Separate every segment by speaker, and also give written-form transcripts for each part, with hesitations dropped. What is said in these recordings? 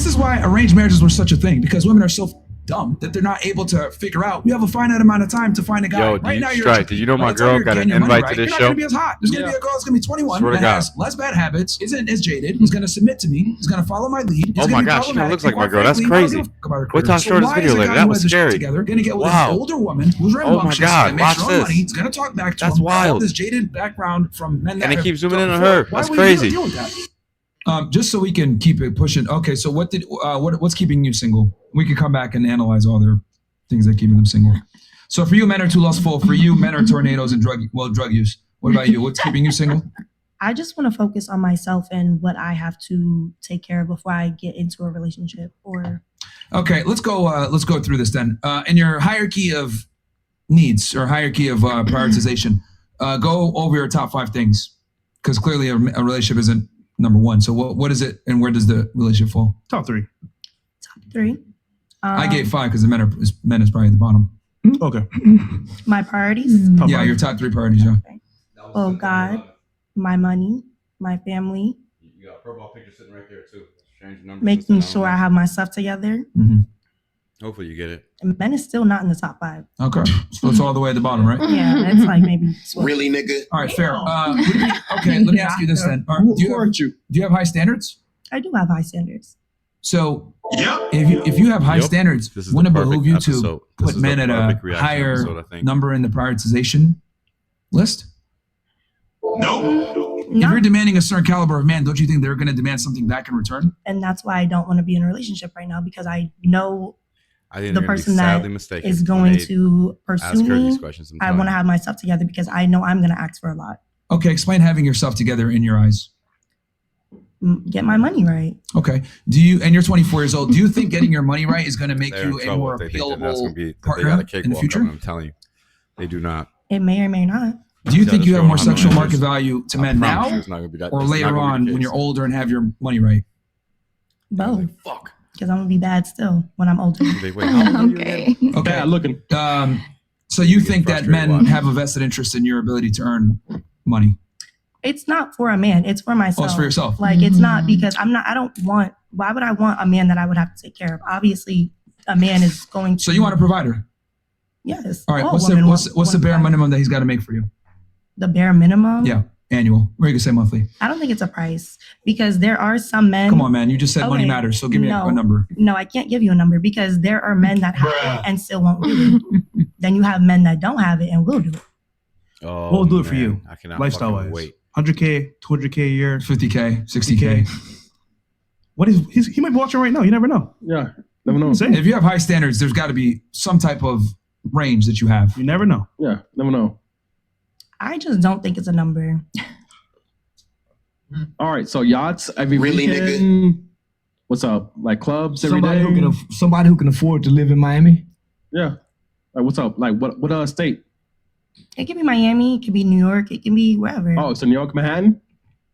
Speaker 1: This is why arranged marriages were such a thing, because women are so dumb that they're not able to figure out. You have a finite amount of time to find a guy.
Speaker 2: Yo,
Speaker 1: right now,
Speaker 2: did you know my girl got an invite to this show?
Speaker 1: You're not going to be as hot. There's going to be a girl that's going to be 21 that has less bad habits, isn't as jaded, who's going to submit to me, is going to follow my lead.
Speaker 2: Oh my gosh, she looks like my girl. That's crazy. Wait till I show this video later. That was scary.
Speaker 1: Going to get with an older woman who's rambunctious and makes her own money. He's going to talk back to him.
Speaker 2: That's wild.
Speaker 1: This jaded background from men that
Speaker 2: and it keeps zooming in on her. That's crazy.
Speaker 1: Deal with that? Just so we can keep it pushing. Okay, so what's keeping you single? We can come back and analyze all their things that keep them single. So for you, men are too lustful. For you, men are tornadoes and drug use. What about you? What's keeping you single?
Speaker 3: I just want to focus on myself and what I have to take care of before I get into a relationship.
Speaker 1: Okay, let's go through this then. In your hierarchy of needs or hierarchy of prioritization, go over your top 5 things, because clearly a relationship isn't number 1. So what is it, and where does the relationship fall?
Speaker 4: Top 3.
Speaker 3: Top 3.
Speaker 1: I gave 5 because men is probably at the bottom.
Speaker 4: Okay.
Speaker 3: My priorities?
Speaker 1: Yeah, your top 3 priorities, yeah.
Speaker 3: Okay. Oh, God, my money, my family.
Speaker 2: You got a profile picture sitting right there, too.
Speaker 3: Making sure I have my stuff together.
Speaker 1: Mm-hmm.
Speaker 2: Hopefully you get it.
Speaker 3: And Ben is still not in the top 5.
Speaker 1: Okay. So it's all the way at the bottom, right?
Speaker 3: Yeah, it's like maybe 12.
Speaker 5: Really, nigga?
Speaker 1: All right, fair. Okay, let me ask you this then. Do you have high standards?
Speaker 3: I do have high standards.
Speaker 1: So if you have high standards, wouldn't it behoove you to put men at a higher number in the prioritization list?
Speaker 5: No.
Speaker 1: If you're demanding a certain caliber of man, don't you think they're going to demand something back in return?
Speaker 3: And that's why I don't want to be in a relationship right now, because I know the person that is going to pursue me. I want to have myself together because I know I'm going to ask for a lot.
Speaker 1: Okay, explain having yourself together in your eyes.
Speaker 3: Get my money right.
Speaker 1: Okay. And you're 24 years old. Do you think getting your money right is going to make you a more appealable partner in the future?
Speaker 2: I'm telling you, they do not.
Speaker 3: It may or may not.
Speaker 1: Do you think you have more sexual market value to men now or later on when you're older and have your money right?
Speaker 3: Both. Fuck. Because I'm going to be bad still when I'm older.
Speaker 4: Okay. Bad looking.
Speaker 1: So you think that men have a vested interest in your ability to earn money?
Speaker 3: It's not for a man. It's for myself.
Speaker 1: Oh, it's for yourself.
Speaker 3: Like, it's not because why would I want a man that I would have to take care of? Obviously, a man is going to.
Speaker 1: So you want a provider?
Speaker 3: Yes.
Speaker 1: All right. What's the bare minimum that he's got to make for you?
Speaker 3: The bare minimum?
Speaker 1: Yeah. Annual. Or you can say monthly.
Speaker 3: I don't think it's a price, because there are some men.
Speaker 1: Come on, man. You just said money matters. So give me a number.
Speaker 3: No, I can't give you a number, because there are men that have it and still won't do it. Then you have men that don't have it and will do it.
Speaker 4: Oh, we'll do it for you.
Speaker 2: I cannot
Speaker 4: lifestyle wise.
Speaker 2: Wait.
Speaker 4: 100K, 200K a year,
Speaker 1: 50K, 60K.
Speaker 4: What is he might be watching right now. You never know.
Speaker 6: Yeah, never know.
Speaker 1: If you have high standards, there's got to be some type of range that you have.
Speaker 4: You never know.
Speaker 6: Yeah, never know.
Speaker 3: I just don't think it's a number.
Speaker 6: All right, so yachts every
Speaker 5: really,
Speaker 6: weekend.
Speaker 5: Nigga?
Speaker 6: What's up? Like clubs every day?
Speaker 7: Somebody who can afford to live in Miami.
Speaker 6: Yeah. Like what's up? Like what state?
Speaker 3: It could be Miami. It could be New York. It can be wherever.
Speaker 6: Oh, so New York, Manhattan?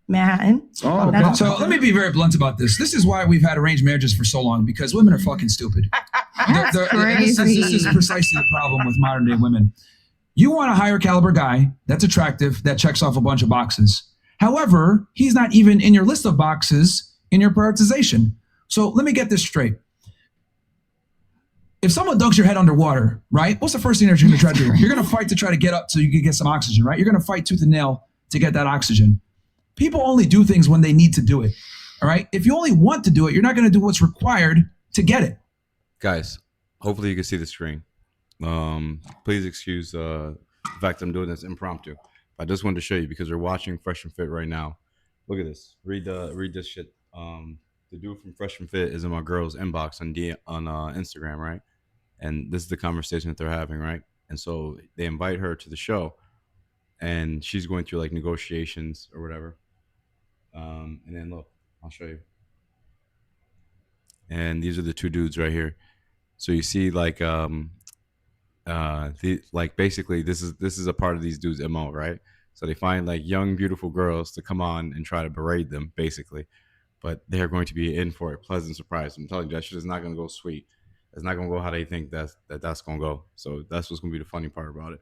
Speaker 3: Manhattan.
Speaker 6: Oh,
Speaker 3: okay.
Speaker 1: So let me be very blunt about this. This is why we've had arranged marriages for so long, because women are fucking stupid. This is precisely the problem with modern day women. You want a higher caliber guy that's attractive, that checks off a bunch of boxes. However, he's not even in your list of boxes in your prioritization. So let me get this straight. If someone dunks your head underwater, right, what's the first thing that you're going to try to do? You're going to fight to try to get up so you can get some oxygen, right? You're going to fight tooth and nail to get that oxygen. People only do things when they need to do it, all right? If you only want to do it, you're not going to do what's required to get it.
Speaker 2: Guys, hopefully you can see the screen. Please excuse the fact I'm doing this impromptu. I just wanted to show you because we're watching Fresh and Fit right now. Look at this. Read this shit. The dude from Fresh and Fit is in my girl's inbox on Instagram, right? And this is the conversation that they're having, right? And so they invite her to the show, and she's going through like negotiations or whatever. And then look, I'll show you. And these are the two dudes right here. So you see, like, basically this is a part of these dudes' MO, right? So they find like young, beautiful girls to come on and try to berate them, basically. But they're going to be in for a pleasant surprise. I'm telling you, that shit is not going to go sweet. It's not going to go how they think that's going to go. So that's what's going to be the funny part about it.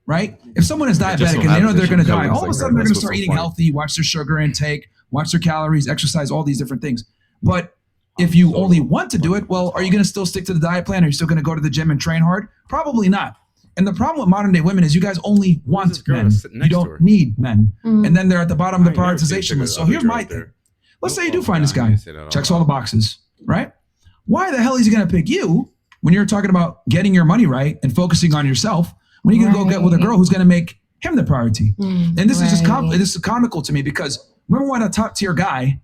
Speaker 1: right? If someone is diabetic and they know they're going to die, all of a sudden they're going to start eating healthy, watch their sugar intake, watch their calories, exercise, all these different things. But if you only want to do it, well, are you going to still stick to the diet plan? Are you still going to go to the gym and train hard? Probably not. And the problem with modern day women is you guys only want men. You don't need men. And then they're at the bottom of the prioritization list. So here's my thing. Let's say you do find this guy, checks all the boxes, right? Why the hell is he going to pick you when you're talking about getting your money right and focusing on yourself when you're going to go get with a girl who's going to make him the priority? And this is just this is comical to me because when we want a top tier guy,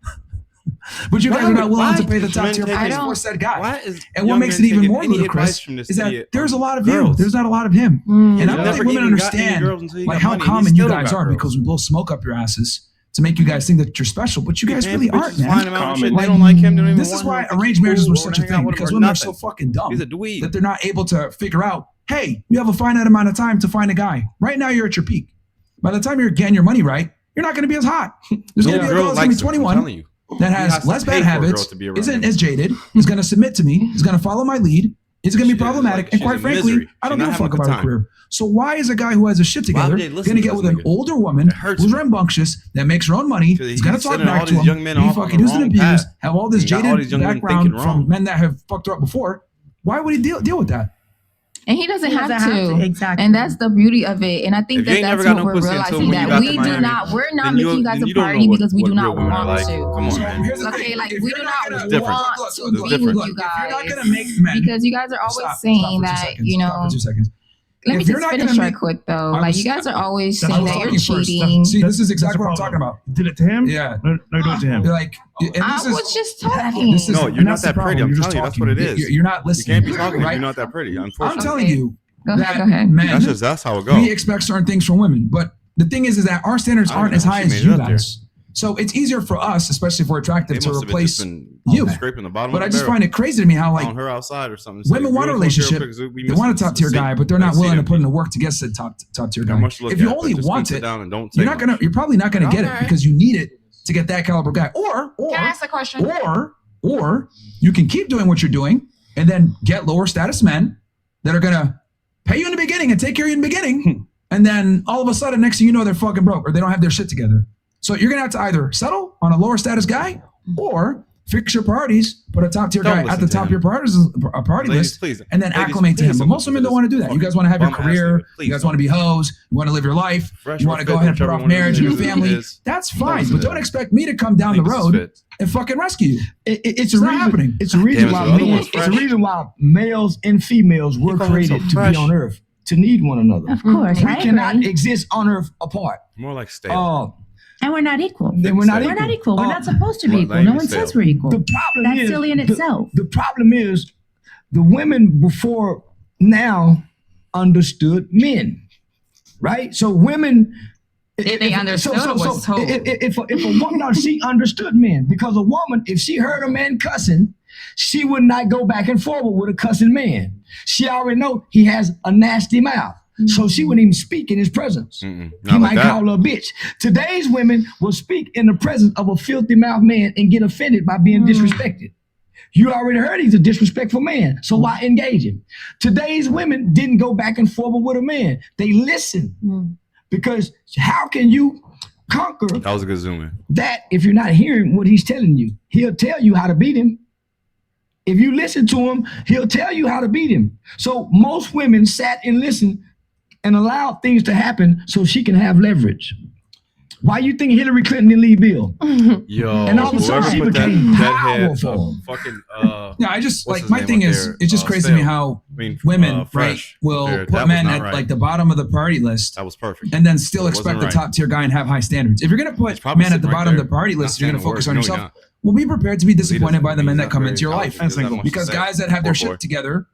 Speaker 1: but you guys are not willing to pay the top tier price for said guy. And what makes it even more ludicrous is that there's a lot of you. There's not a lot of him. And I don't think women understand like how common you guys are because we blow smoke up your asses to make you guys think that you're special, but you guys really aren't, man.
Speaker 2: They don't like him.
Speaker 1: This is why arranged marriages were such a thing because women are so fucking dumb that they're not able to figure out, hey, you have a finite amount of time to find a guy. Right now you're at your peak. By the time you're getting your money right, you're not going to be as hot. There's going to be a girl that's going to be 21 that has less bad habits, isn't as jaded, is going to submit to me, is going to follow my lead, is going to be problematic, and quite frankly, I don't give a fuck about her career. So why is a guy who has his shit together going to get with an older woman who's rambunctious, that makes her own money, is going to talk back to him, be fucking used and abused, have all this jaded background from men that have fucked her up before? Why would he deal with that?
Speaker 5: And he doesn't have to. Exactly. And that's the beauty of it. And I think that's what we're realizing, that we're not making you guys a priority because we do not want to.
Speaker 2: Come on, man.
Speaker 5: Okay, like we do not want to be with you guys. Because you guys are always saying that, you know.
Speaker 1: 2 seconds.
Speaker 5: Let me just finish right quick though. Like you guys are always saying that you're cheating.
Speaker 1: See, this is exactly what I'm talking about.
Speaker 4: Did it to him?
Speaker 1: Yeah.
Speaker 4: No, you do it to him.
Speaker 1: Like,
Speaker 5: I was just talking.
Speaker 2: No, you're not that pretty. I'm telling you, that's what it is.
Speaker 1: You're not listening.
Speaker 2: You can't be talking if you're not that pretty. Unfortunately,
Speaker 1: I'm telling you.
Speaker 5: Go ahead.
Speaker 1: Men,
Speaker 2: that's how it goes.
Speaker 1: We expect certain things from women, but the thing is that our standards aren't as high as you guys. So it's easier for us, especially if we're attractive, to replace you.
Speaker 2: Scraping the bottom
Speaker 1: but I just find it crazy to me how like
Speaker 2: her outside or something.
Speaker 1: Women want a relationship. They want a top tier guy, but they're not willing to put in the work to get said top tier guy. If you only want it, you're probably not gonna get it because you need it to get that caliber guy. Or
Speaker 5: can I ask a question?
Speaker 1: Or you can keep doing what you're doing and then get lower status men that are gonna pay you in the beginning and take care of you in the beginning, and then all of a sudden, next thing you know, they're fucking broke or they don't have their shit together. So you're gonna have to either settle on a lower status guy or fix your priorities, put a top tier guy at the top of your priority list, and then acclimate to him. But most women don't want to do that. You guys want to have your career. You guys want to be hoes. You want to live your life. You want to go ahead and put off marriage and your family. That's fine, but don't expect me to come down the road and fucking rescue you.
Speaker 7: It's not happening. It's a reason why males and females were created to be on Earth, to need one another.
Speaker 3: Of course,
Speaker 7: we cannot exist on Earth apart.
Speaker 2: More like stale.
Speaker 3: And we're not equal.
Speaker 7: We're not
Speaker 3: equal. We're not supposed to be equal. No one says we're equal. That's silly in itself.
Speaker 7: The problem is the women before now understood men, right? So women.
Speaker 5: They understood what's told.
Speaker 7: If a woman, she understood men, because a woman, if she heard a man cussing, she would not go back and forward with a cussing man. She already know he has a nasty mouth. So she wouldn't even speak in his presence. He might call her a bitch. Today's women will speak in the presence of a filthy mouth man and get offended by being disrespected. You already heard he's a disrespectful man, so why engage him? Today's women didn't go back and forward with a man. They listen. Because how can you conquer
Speaker 2: that was a good zoom in.
Speaker 7: That if you're not hearing what he's telling you? He'll tell you how to beat him. If you listen to him, he'll tell you how to beat him. So most women sat and listened and allowed things to happen so she can have leverage. Why you think Hillary Clinton didn't leave Bill?
Speaker 2: Yo,
Speaker 7: and all of a sudden she became powerful.
Speaker 1: Yeah, I just like my thing is it's just crazy to me how women will put men at like the bottom of the priority list.
Speaker 2: That was perfect.
Speaker 1: And then still expect the top tier guy and have high standards. If you're gonna put men at the bottom of the priority list, you're gonna focus on yourself. Well, be prepared to be disappointed by the men that come into your life. Because guys that have their shit together,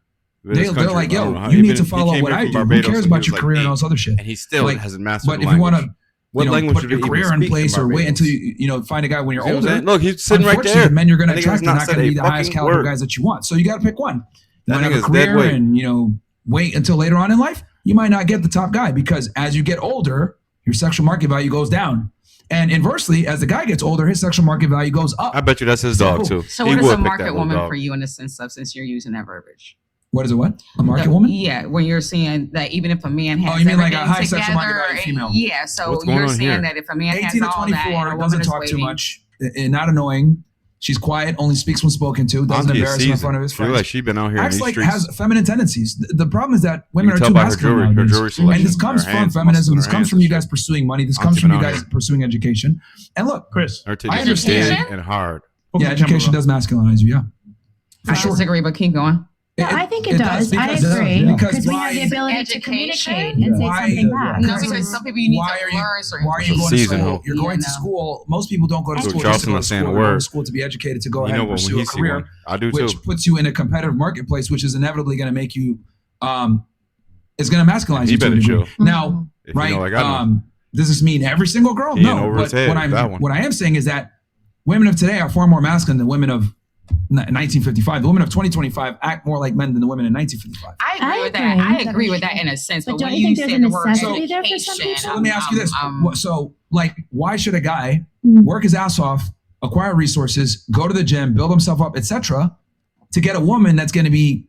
Speaker 1: they're like, yo, you need to follow what I do. Who cares about your career and all this other shit?
Speaker 2: And he still hasn't mastered
Speaker 1: the language. But if you want to put your career in place or wait until you find a guy when you're older.
Speaker 2: Look, he's sitting right there.
Speaker 1: The men you're going to attract are not going to be the highest caliber guys that you want. So you got to pick one. You want to have a career and wait until later on in life. You might not get the top guy because as you get older, your sexual market value goes down. And inversely, as the guy gets older, his sexual market value goes up.
Speaker 2: I bet you that's his dog too.
Speaker 8: So what is a market woman for you in the sense of, since you're using that verbiage?
Speaker 1: What is it? What? A market woman?
Speaker 8: Yeah, when you're saying that even if a man has
Speaker 1: you mean like a
Speaker 8: everything
Speaker 1: high sexual minded
Speaker 8: together,
Speaker 1: female?
Speaker 8: Yeah, so
Speaker 2: What's going
Speaker 8: you're
Speaker 2: on
Speaker 8: saying
Speaker 2: here?
Speaker 8: that if a man
Speaker 1: 18
Speaker 8: has
Speaker 1: to
Speaker 8: all that, and
Speaker 1: 24,
Speaker 8: a woman
Speaker 1: doesn't
Speaker 8: is
Speaker 1: talk
Speaker 8: waiting,
Speaker 1: too much, not annoying. She's quiet, only speaks when spoken to, doesn't embarrass him in front of his
Speaker 2: She looks
Speaker 1: friends.
Speaker 2: like she's been out here in
Speaker 1: Acts
Speaker 2: these
Speaker 1: like
Speaker 2: streets.
Speaker 1: has feminine tendencies. The problem is that women
Speaker 2: You
Speaker 1: are
Speaker 2: can
Speaker 1: too
Speaker 2: tell by her
Speaker 1: masculine
Speaker 2: jewelry
Speaker 1: nowadays.
Speaker 2: selection,
Speaker 1: And this comes
Speaker 2: her
Speaker 1: from
Speaker 2: hands,
Speaker 1: feminism.
Speaker 2: muscles
Speaker 1: This
Speaker 2: in her
Speaker 1: comes
Speaker 2: hands
Speaker 1: from
Speaker 2: and
Speaker 1: you guys
Speaker 2: shit.
Speaker 1: pursuing money. This
Speaker 2: Auntie
Speaker 1: comes from
Speaker 2: been
Speaker 1: you
Speaker 2: out
Speaker 1: guys
Speaker 2: here.
Speaker 1: pursuing education. And look,
Speaker 4: Chris.
Speaker 2: Her titties are
Speaker 8: Education?
Speaker 2: big and hard.
Speaker 1: yeah, education does masculinize you. Yeah,
Speaker 8: I disagree, but keep going.
Speaker 3: No, I think it does. I
Speaker 1: because-
Speaker 3: agree.
Speaker 1: because
Speaker 3: Because we have the ability to communicate and say something back.
Speaker 8: No, because some people you need
Speaker 1: Why
Speaker 8: to
Speaker 1: are you-
Speaker 8: learn certain
Speaker 1: Why are you
Speaker 8: things.
Speaker 1: going to
Speaker 2: Seasonal.
Speaker 1: school? You're going to school. Most people don't go to
Speaker 2: So
Speaker 1: school.
Speaker 2: Charleston
Speaker 1: just to go to
Speaker 2: not saying
Speaker 1: school.
Speaker 2: a
Speaker 1: They go to
Speaker 2: word.
Speaker 1: school to be educated, to go
Speaker 2: You
Speaker 1: ahead
Speaker 2: know
Speaker 1: and
Speaker 2: what?
Speaker 1: pursue
Speaker 2: When
Speaker 1: a
Speaker 2: he see
Speaker 1: career,
Speaker 2: one, I do
Speaker 1: which
Speaker 2: too.
Speaker 1: puts you in a competitive marketplace, which is inevitably going to make you, is going to masculinize
Speaker 2: He
Speaker 1: you to a
Speaker 2: better
Speaker 1: degree.
Speaker 2: chill.
Speaker 1: Now,
Speaker 2: If you
Speaker 1: right?
Speaker 2: know like I know.
Speaker 1: Does this mean every single girl?
Speaker 2: He ain't
Speaker 1: No.
Speaker 2: over
Speaker 1: But
Speaker 2: his head with that one.
Speaker 1: what I am saying is that women of today are far more masculine than women of 1955. The women of 2025 act more like men than the women in 1955.
Speaker 8: I agree with that. I agree with that in a sense.
Speaker 3: But
Speaker 8: But
Speaker 3: don't
Speaker 8: when
Speaker 3: you
Speaker 8: you
Speaker 3: think
Speaker 8: say
Speaker 3: there's a
Speaker 8: the word
Speaker 3: necessity there for some
Speaker 8: education,
Speaker 3: people?
Speaker 1: So let me ask you this. So, like, why should a guy
Speaker 3: Mm.
Speaker 1: work his ass off, acquire resources, go to the gym, build himself up, etc., to get a woman that's going to be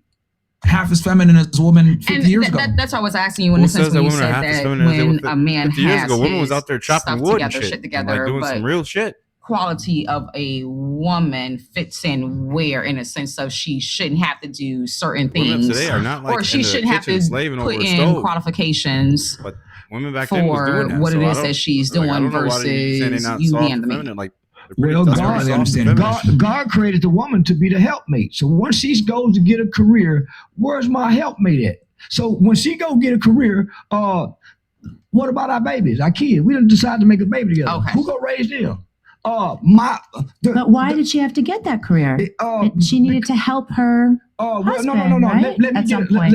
Speaker 1: half as feminine as a woman 50 years ago?
Speaker 8: That's what I was asking you in
Speaker 2: Who
Speaker 8: the sense
Speaker 2: says
Speaker 8: when
Speaker 2: that
Speaker 8: you
Speaker 2: women are
Speaker 8: said
Speaker 2: half as
Speaker 8: that
Speaker 2: feminine as they
Speaker 8: when
Speaker 2: were
Speaker 8: a man
Speaker 2: 50 years
Speaker 8: has
Speaker 2: ago? Women
Speaker 8: his
Speaker 2: was out there chopping
Speaker 8: stuff
Speaker 2: wood
Speaker 8: together,
Speaker 2: and
Speaker 8: shit
Speaker 2: shit,
Speaker 8: together,
Speaker 2: like doing
Speaker 8: but
Speaker 2: some real shit.
Speaker 8: quality of a woman fits in where, in a sense of she shouldn't have to do certain
Speaker 2: Women
Speaker 8: things,
Speaker 2: today are not like
Speaker 8: or she
Speaker 2: in the
Speaker 8: shouldn't have
Speaker 2: kitchen
Speaker 8: to
Speaker 2: slaving over
Speaker 8: put
Speaker 2: a
Speaker 8: in
Speaker 2: stove.
Speaker 8: qualifications
Speaker 2: But women back then was
Speaker 8: for
Speaker 2: doing that.
Speaker 8: what
Speaker 2: so
Speaker 8: it
Speaker 2: I
Speaker 8: is
Speaker 2: don't-
Speaker 8: that she's
Speaker 2: like, I
Speaker 8: doing
Speaker 2: don't know why they saying they
Speaker 8: versus
Speaker 2: not
Speaker 8: you
Speaker 2: soft
Speaker 8: being
Speaker 2: and
Speaker 8: the man.
Speaker 2: feminine. Like, they're pretty
Speaker 7: Well,
Speaker 2: tough
Speaker 1: God,
Speaker 2: and
Speaker 1: they
Speaker 2: soft
Speaker 1: understand.
Speaker 2: and feminine.
Speaker 7: God created the woman to be the helpmate. So once she goes to get a career, where's my helpmate at? So when she go get a career, what about our babies, our kids? We didn't decide to make a baby together.
Speaker 8: Okay.
Speaker 7: Who gonna raise them?
Speaker 3: But why did she have to get that career? She needed to help her husband, right?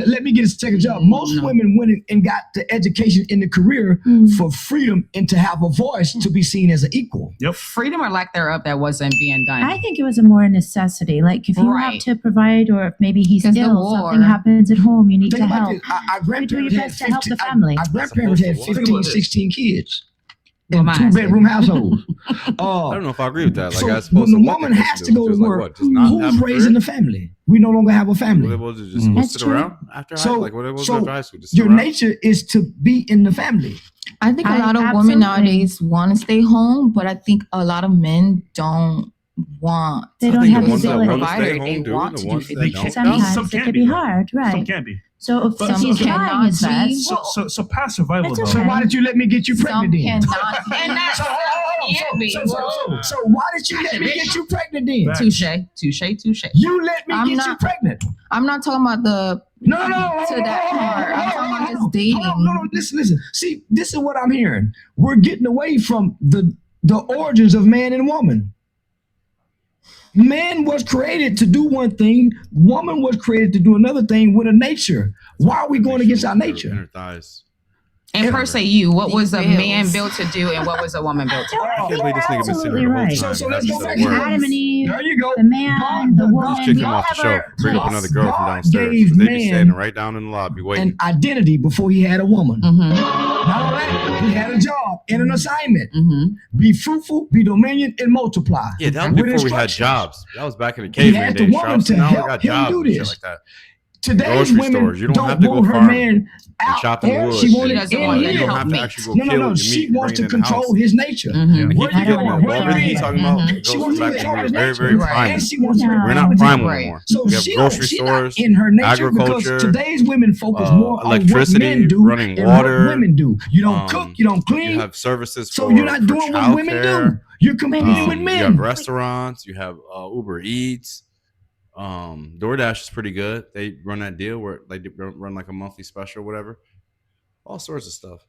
Speaker 7: Let me get a second job. Most women went and got the education in the career for freedom and to have a voice to be seen as an equal.
Speaker 8: Freedom or lack thereof that wasn't being done.
Speaker 3: I think it was a more necessity. Like if you have to provide, or if maybe he's ill, something happens at home, you need to help.
Speaker 7: Our grandparents
Speaker 3: your best to help the family.
Speaker 7: Our grandparents had 15, 16 kids.
Speaker 8: Well,
Speaker 7: In
Speaker 8: mine
Speaker 7: 2-bedroom households.
Speaker 2: I don't know if I agree with that. Like,
Speaker 7: So
Speaker 2: I suppose
Speaker 7: when the
Speaker 2: what
Speaker 7: woman
Speaker 2: they're
Speaker 7: has
Speaker 2: supposed
Speaker 7: to go to
Speaker 2: do,
Speaker 7: work,
Speaker 2: like, what, just not have
Speaker 7: who's
Speaker 2: a
Speaker 7: raising
Speaker 2: career?
Speaker 7: the family? We no longer have a
Speaker 2: Were
Speaker 7: family.
Speaker 2: they able to just go
Speaker 3: That's
Speaker 2: sit
Speaker 3: true.
Speaker 2: around after high
Speaker 7: So,
Speaker 2: school? Like, what was
Speaker 7: so
Speaker 2: after high school? Just sit
Speaker 7: your
Speaker 2: around?
Speaker 7: nature is to be in the family.
Speaker 5: I think a
Speaker 3: I
Speaker 5: lot of
Speaker 3: absolutely-
Speaker 5: women nowadays want to stay home, but I think a lot of men don't want.
Speaker 3: They
Speaker 2: I
Speaker 3: don't
Speaker 2: think
Speaker 3: have
Speaker 2: the
Speaker 3: the
Speaker 2: ones that
Speaker 3: ability.
Speaker 2: want to stay
Speaker 5: Provider,
Speaker 2: home
Speaker 5: they
Speaker 2: do,
Speaker 5: want
Speaker 2: the
Speaker 5: to
Speaker 2: ones
Speaker 5: do
Speaker 2: that
Speaker 5: 50.
Speaker 2: don't.
Speaker 3: Sometimes
Speaker 4: Some
Speaker 3: it
Speaker 4: can
Speaker 3: can
Speaker 4: be,
Speaker 3: be
Speaker 4: though.
Speaker 3: hard,
Speaker 4: Some
Speaker 3: right?
Speaker 4: can be.
Speaker 3: So if
Speaker 5: Some
Speaker 3: he's
Speaker 5: cannot
Speaker 3: trying his
Speaker 5: be.
Speaker 3: best,
Speaker 4: So past survival
Speaker 3: That's
Speaker 4: though.
Speaker 7: So
Speaker 3: okay.
Speaker 7: why did you let me get you pregnant
Speaker 5: Some
Speaker 7: then?
Speaker 5: cannot.
Speaker 8: And that's
Speaker 7: So why did you let me get you pregnant then?
Speaker 8: touche.
Speaker 7: You let me
Speaker 5: I'm
Speaker 7: get you
Speaker 5: not-
Speaker 7: pregnant.
Speaker 5: I'm not talking about the
Speaker 7: No.
Speaker 5: to that part. I'm talking about just dating.
Speaker 7: No, listen. See, this is what I'm hearing. We're getting away from the origins of man and woman. Man was created to do one thing. Woman was created to do another thing with a nature. Why are we going against our nature?
Speaker 2: Inner thighs.
Speaker 8: And per se, you, what was a
Speaker 5: Details.
Speaker 8: man built to do, and what was a woman built to do?
Speaker 2: I can't believe this nigga been sitting
Speaker 3: absolutely
Speaker 2: here the whole
Speaker 3: right.
Speaker 2: time.
Speaker 7: So let's go
Speaker 2: Hasn't
Speaker 7: back
Speaker 2: said
Speaker 7: to
Speaker 2: a word.
Speaker 3: Adam and Eve,
Speaker 7: There you go.
Speaker 3: the man, the woman,
Speaker 2: Just kick
Speaker 3: we
Speaker 2: him
Speaker 3: all
Speaker 2: off the
Speaker 3: have
Speaker 2: show.
Speaker 3: our
Speaker 2: Bring up
Speaker 3: place.
Speaker 2: another girl from
Speaker 7: God
Speaker 2: downstairs.
Speaker 7: gave
Speaker 2: They be
Speaker 7: man
Speaker 2: standing right down in the lobby waiting.
Speaker 7: An identity before he had a woman.
Speaker 8: Mm-hmm.
Speaker 7: Not only that, he had a job and an assignment.
Speaker 8: Mm-hmm.
Speaker 7: Be fruitful, be dominion, and multiply.
Speaker 2: Yeah, that was
Speaker 7: With
Speaker 2: before we had
Speaker 7: instructions.
Speaker 2: jobs. That was back in the
Speaker 7: He
Speaker 2: caveman
Speaker 7: had the
Speaker 2: days.
Speaker 7: woman
Speaker 2: Charleston.
Speaker 7: to
Speaker 2: Now we
Speaker 7: help
Speaker 2: got
Speaker 7: him
Speaker 2: jobs
Speaker 7: do
Speaker 2: and shit
Speaker 7: this.
Speaker 2: like that.
Speaker 7: Today's
Speaker 2: Grocery
Speaker 7: women
Speaker 2: stores. You don't have
Speaker 7: don't
Speaker 2: to go
Speaker 7: want her
Speaker 2: farming
Speaker 7: man out
Speaker 2: chopping
Speaker 7: there.
Speaker 2: wood.
Speaker 7: She
Speaker 8: She
Speaker 7: wanted
Speaker 8: doesn't
Speaker 7: in
Speaker 8: want
Speaker 7: here.
Speaker 8: to
Speaker 2: You don't
Speaker 8: help
Speaker 2: have to
Speaker 8: me.
Speaker 2: actually go
Speaker 7: No,
Speaker 2: kill your
Speaker 7: she
Speaker 2: meat and
Speaker 7: wants
Speaker 2: bring
Speaker 7: to
Speaker 2: it in the house.
Speaker 7: control his nature.
Speaker 8: Mm-hmm.
Speaker 2: And he
Speaker 7: Where
Speaker 2: keep
Speaker 7: you
Speaker 2: getting
Speaker 7: going?
Speaker 2: that
Speaker 7: Where
Speaker 2: Walgreens.
Speaker 7: you
Speaker 2: He's
Speaker 7: been?
Speaker 2: talking about
Speaker 8: Mhm.
Speaker 7: She
Speaker 2: goes
Speaker 7: wants to
Speaker 2: back
Speaker 7: control
Speaker 2: when we
Speaker 7: his
Speaker 2: were very,
Speaker 7: nature.
Speaker 2: very
Speaker 8: Right.
Speaker 2: primal.
Speaker 7: And she wants to
Speaker 3: Yeah.
Speaker 2: We're not primal
Speaker 8: Right.
Speaker 2: anymore.
Speaker 7: So
Speaker 2: We have
Speaker 7: she
Speaker 2: grocery
Speaker 7: she not
Speaker 2: stores,
Speaker 7: in her nature
Speaker 2: agriculture,
Speaker 7: because today's women focus more on what
Speaker 2: electricity,
Speaker 7: men do
Speaker 2: running
Speaker 7: and
Speaker 2: water,
Speaker 7: what women do. You don't cook, you don't
Speaker 2: You
Speaker 7: clean,
Speaker 2: have services
Speaker 7: so
Speaker 2: for
Speaker 7: you're not doing what women do.
Speaker 2: childcare.
Speaker 7: You're competing with
Speaker 2: You
Speaker 7: men.
Speaker 2: have restaurants. You have Uber Eats. DoorDash is pretty good. They run that deal where they run like a monthly special or whatever. All sorts of stuff.